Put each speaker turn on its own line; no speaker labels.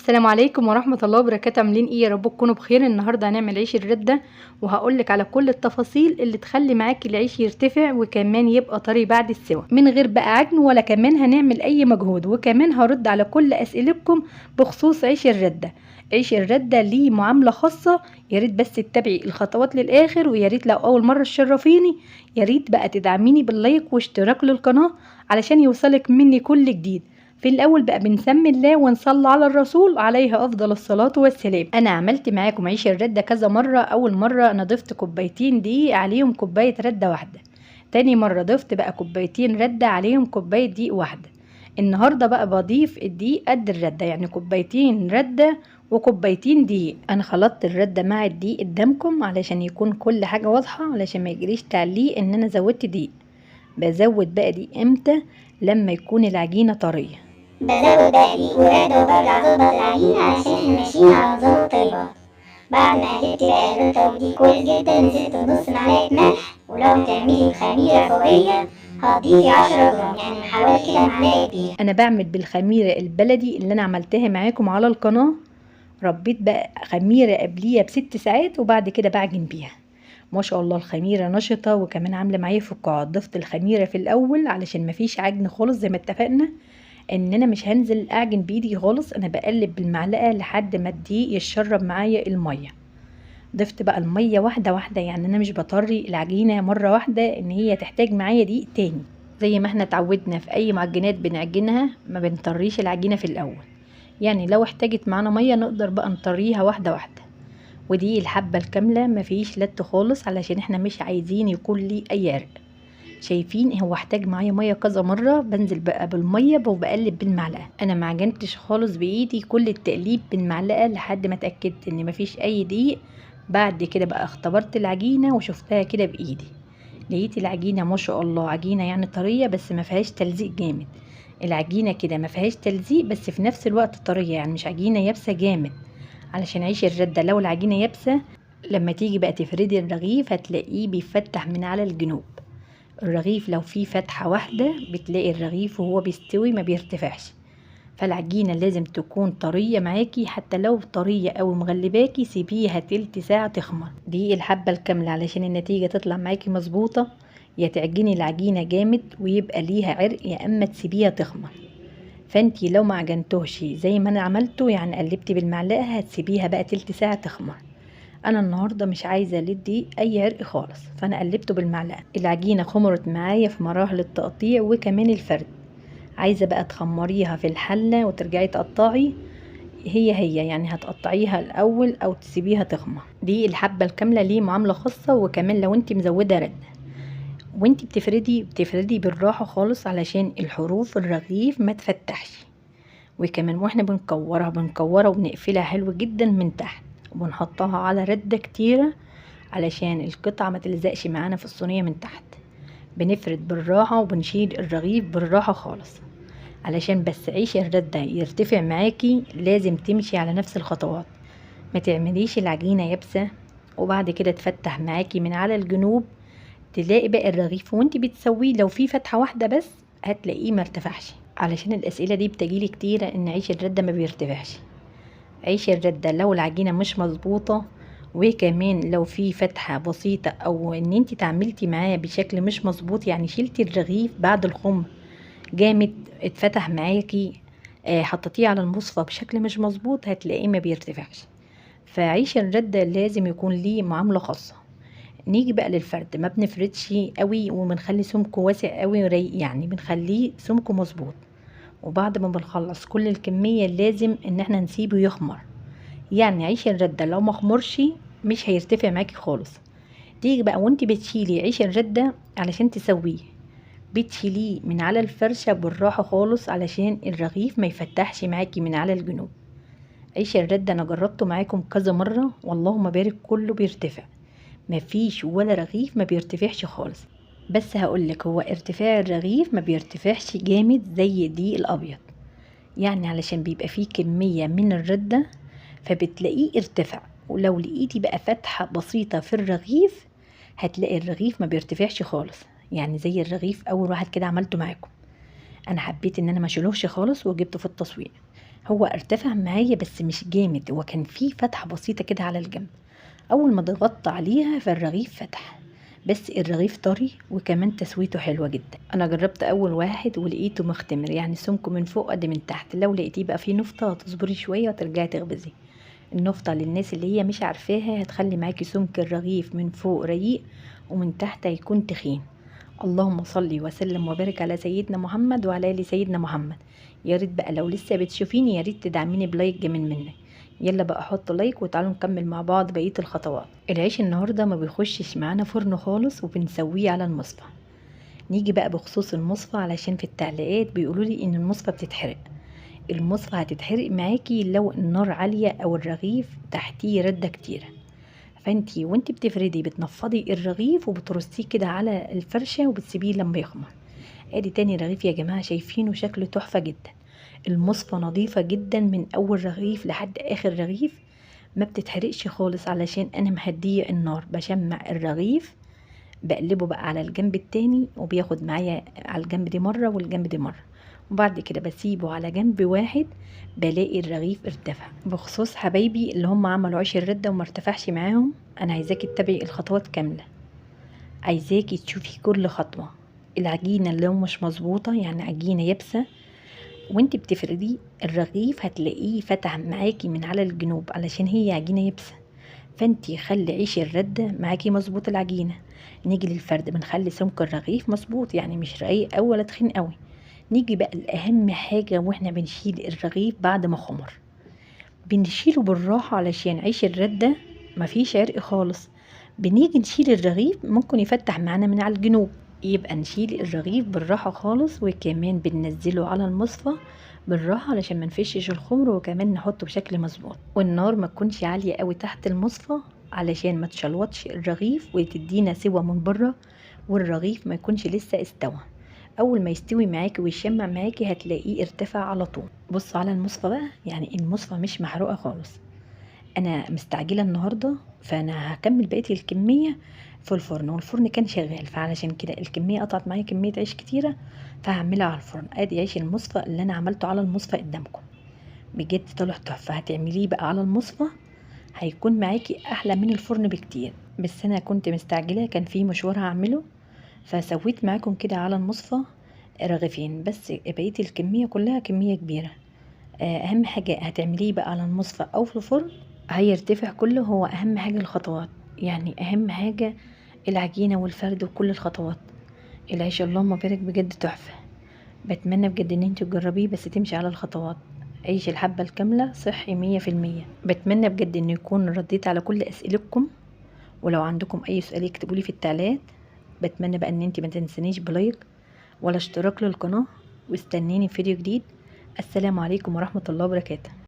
السلام عليكم ورحمة الله وبركاته. عاملين ايه؟ يا رب تكونوا بخير. النهارده هنعمل عيش الردة وهقولك على كل التفاصيل اللي تخلي معاكي العيش يرتفع وكمان يبقى طري بعد السوا من غير بقى عجن ولا كمان هنعمل اي مجهود، وكمان هرد على كل اسئلتكم بخصوص عيش الردة. عيش الردة ليه معاملة خاصة، ياريت بس تتابعي الخطوات للاخر، وياريت لو اول مرة تشرفيني ياريت بقى تدعميني باللايك واشتراك للقناة علشان يوصلك مني كل جديد. في الاول بقى بنسمي الله ونصلي على الرسول عليه افضل الصلاة والسلام. انا عملت معاكم عيش الردة كذا مرة. اول مرة انا ضفت كوبايتين دقيق عليهم كوباية ردة واحدة، تاني مرة ضفت بقى كوبايتين ردة عليهم كوباية دقيق واحدة. النهاردة بقى بضيف الدقيق قد الردة، يعني كوبايتين ردة وكوبايتين دقيق. انا خلطت الردة مع الدقيق قدامكم علشان يكون كل حاجة واضحة، علشان ما يجريش تعليق ان انا زودت دقيق. بزود بقى دقيق امتى؟ لما يكون العجينة طرية.
بزود دقيق ورده وبرجع اظبط العجينة علشان احنا ماشيين على نظام الطيبات. بعد ما قلبت بقى الرده ودي كويس جدا، نزلت بنص معلقة ملح، ولو تعملي خميرة فورية هتضيفي 10 جرام، يعني حوالي كده معلقة كبيرة.
انا بعمل بالخميرة البلدي اللي انا عملتها معاكم على القناة. ربيت بقى خميرة قبليها ب6 ساعات وبعد كده بعجن بيها. ما شاء الله الخميرة نشطة وكمان عاملة معايا فقاعات. ضفت الخميرة في الاول علشان مفيش عجن خالص، زي ما اتفقنا ان انا مش هنزل اعجن بايدي خالص، انا بقلب بالمعلقة لحد ما الدقيق يشرب معايا المية. ضفت بقى المية واحدة واحدة، يعني انا مش بطري العجينة مرة واحدة ان هي تحتاج معايا دقيق تاني. زي ما احنا اتعودنا في اي معجنات بنعجنها ما بنطريش العجينة في الاول، يعني لو احتاجت معانا مية نقدر بقى نطريها واحدة واحدة. ودي الحبة الكاملة مفيش لت خالص علشان احنا مش عايزين يكون لي اي عرق. شايفين هو احتاج معايا ميه كذا مره، بنزل بقى بالميه وبقلب بالمعلقه. انا ما عجنتش خالص بايدي، كل التقليب بالمعلقه لحد ما اتاكدت ان مفيش اي دقيق. بعد كده بقى اختبرت العجينه وشفتها كده بايدي، لقيت العجينه ما شاء الله عجينه يعني طريه بس ما فيهاش تلزيق جامد. العجينه كده ما فيهاش تلزيق بس في نفس الوقت طريه، يعني مش عجينه يابسه جامد. علشان عيش الرده لو العجينه يابسه لما تيجي بقى تفردي الرغيف هتلاقيه بيفتح من على الجنوب. الرغيف لو فيه فتحة واحدة بتلاقي الرغيف وهو بيستوي ما بيرتفعش. فالعجينة لازم تكون طرية معاكي، حتى لو طرية او مغلباكي سيبيها تلت ساعة تخمر. دي الحبة الكاملة علشان النتيجة تطلع معاكي مظبوطة. يا تعجني العجينة جامد ويبقى ليها عرق، يا اما تسيبيها تخمر. فانتي لو ما عجنتوش زي ما انا عملته، يعني قلبت بالمعلقة، هتسيبيها بقى تلت ساعة تخمر. انا النهارده مش عايزه لدي اي عرق خالص، فانا قلبته بالمعلقه. العجينه خمرت معايا في مراحل التقطيع وكمان الفرد. عايزه بقى تخمريها في الحله وترجعي تقطعي، هي يعني هتقطعيها الاول او تسيبيها تخمر. دي الحبه الكامله ليه معامله خاصه، وكمان لو انت مزوده رد وانت بتفردي بالراحه خالص علشان الحروف الرغيف ما تفتحش. وكمان واحنا بنكورها وبنقفلها حلو جدا من تحت، وبنحطها على ردة كتيرة علشان القطعة ما تلزقش معانا في الصينية من تحت. بنفرد بالراحة وبنشيل الرغيف بالراحة خالص. علشان بس عيش الردة يرتفع معاكي لازم تمشي على نفس الخطوات. ما تعمليش العجينة يابسة وبعد كده تفتح معاكي من على الجنوب، تلاقي بقى الرغيف وانت بتسويه لو في فتحة واحدة بس هتلاقيه مرتفعش. علشان الاسئلة دي بتجيلي كتيرة ان عيش الردة ما بيرتفعش. عيش الردة لو العجينة مش مظبوطة وكمان لو في فتحة بسيطة او ان انت تعملتي معاه بشكل مش مظبوط، يعني شلتي الرغيف بعد الخمر جامد اتفتح معاكي، حطيتيه على المصفى بشكل مش مظبوط، هتلاقيه ما بيرتفعش. فعيش الردة لازم يكون ليه معاملة خاصة. نيجي بقى للفرد، ما بنفردش قوي وبنخلي سمكه واسع قوي يعني بنخليه سمكه مظبوط. وبعد ما بنخلص كل الكمية لازم ان احنا نسيبه يخمر. يعني عيش الردة لو مخمرش مش هيرتفع معاكي خالص. تيجي بقى وانت بتشيلي عيش الردة علشان تسويه، بتشيليه من على الفرشة بالراحة خالص علشان الرغيف ما يفتحش معاكي من على الجنوب. عيش الردة انا جربته معاكم كذا مرة واللهم بارك كله بيرتفع، مفيش ولا رغيف ما بيرتفعش خالص. بس هقولك هو ارتفاع الرغيف ما بيرتفعش جامد زي دي الابيض، يعني علشان بيبقى فيه كمية من الردة فبتلاقيه ارتفع. ولو لقيتي بقى فتحة بسيطة في الرغيف هتلاقي الرغيف ما بيرتفعش خالص، يعني زي الرغيف اول واحد كده عملته معاكم. انا حبيت ان انا ما اشيلوش خالص وجبته في التصوير. هو ارتفع معايا بس مش جامد، هو كان فيه فتحة بسيطة كده على الجنب. اول ما ضغطت عليها فالرغيف فتح، بس الرغيف طري وكمان تسويته حلوة جدا. انا جربت اول واحد ولقيته مختمر، يعني سمكه من فوق قد من تحت. لو لقيتيه بقى فيه نفطة تصبري شوية وترجعي تخبزيه. النفطة للناس اللي هي مش عارفاها هتخلي معاكي سمك الرغيف من فوق رقيق ومن تحت هيكون تخين. اللهم صل وسلم وبارك على سيدنا محمد وعلى ال سيدنا محمد. يا ريت بقى لو لسه بتشوفيني يا ريت تدعميني بلايك جميل منك. يلا بقى احط لايك وتعالوا نكمل مع بعض بقية الخطوات. العيش النهارده ما بيخشش معانا فرن خالص وبنسويه على المصفى. نيجي بقى بخصوص المصفى، علشان في التعليقات بيقولوا لي ان المصفى بتتحرق. المصفى هتتحرق معاكي لو النار عالية او الرغيف تحتيه ردة كتيرة. فانتي وانتي بتفردي بتنفضي الرغيف وبترصيه كده على الفرشة وبتسيبيه لما يخمر. ادي تاني رغيف يا جماعة، شايفينه شكله تحفة جدا. المصفى نظيفة جدا من اول رغيف لحد اخر رغيف، ما بتتحرقش خالص علشان انا مهدية النار. بشمع الرغيف بقلبه بقى على الجنب التاني وبياخد معايا على الجنب دي مرة والجنب دي مرة، وبعد كده بسيبه على جنب واحد. بلاقي الرغيف ارتفع. بخصوص حبايبي اللي هم عملوا عيش الردة وما ارتفعش معاهم، انا عايزاكي تتبعي الخطوات كاملة. عايزاكي تشوفي كل خطوة. العجينة اللي لو مش مظبوطة، يعني عجينة يابسة، وانت بتفردي الرغيف هتلاقيه فتح معاكي من على الجنوب علشان هي عجينة يابسة. فانتي خلي عيش الردة معاكي مظبوط العجينة. نيجي للفرد بنخلي سمك الرغيف مظبوط، يعني مش رقيق أوي ولا تخين قوي. نيجي بقى لأهم حاجة، واحنا بنشيل الرغيف بعد ما خمر بنشيله بالراحة علشان عيش الردة مفيش عرق خالص. بنيجي نشيل الرغيف ممكن يفتح معانا من على الجنوب، يبقى نشيل الرغيف بالراحة خالص. وكمان بننزله على المصفى بالراحة علشان ما نفشش الخمر، وكمان نحطه بشكل مظبوط. والنار ما تكونش عالية قوي تحت المصفى علشان ما تشلوطش الرغيف وتدينا سوا من بره، والرغيف ما يكونش لسه استوى. اول ما يستوي معاكي ويشمع معاكي هتلاقيه ارتفع على طول. بصوا على المصفى بقى، يعني المصفى مش محروقة خالص. انا مستعجلة النهاردة فانا هكمل بقية الكمية في الفرن، والفرن كان شغال، فعلشان كده الكمية قطعت معايا كمية عيش كتيرة، فهعملها على الفرن. ادي عيش المصفى اللي انا عملته على المصفى قدامكم، بجد طلع تحفة. هتعمليه بقى على المصفى هيكون معاكي احلى من الفرن بكتير. بس انا كنت مستعجلة، كان في مشوار هعمله، فسويت معاكم كده على المصفى رغيفين بس. بقية الكمية كلها كمية كبيرة. اهم حاجة هتعمليه بقى على المصفى او في الفرن هيرتفع كله. هو اهم حاجة الخطوات، يعني اهم حاجة العجينة والفرد وكل الخطوات. العيش اللهم بارك بجد تحفة. بتمنى بجد ان انتوا تجربيه بس تمشي على الخطوات. عيش الحبة الكاملة صحي 100%. بتمنى بجد ان يكون رديت على كل اسئلتكم، ولو عندكم اي سؤال اكتبولي في التعليقات. بتمنى بقى ان انتي ما تنسنيش بلايك ولا اشتراك للقناة، واستنيني في فيديو جديد. السلام عليكم ورحمة الله وبركاته.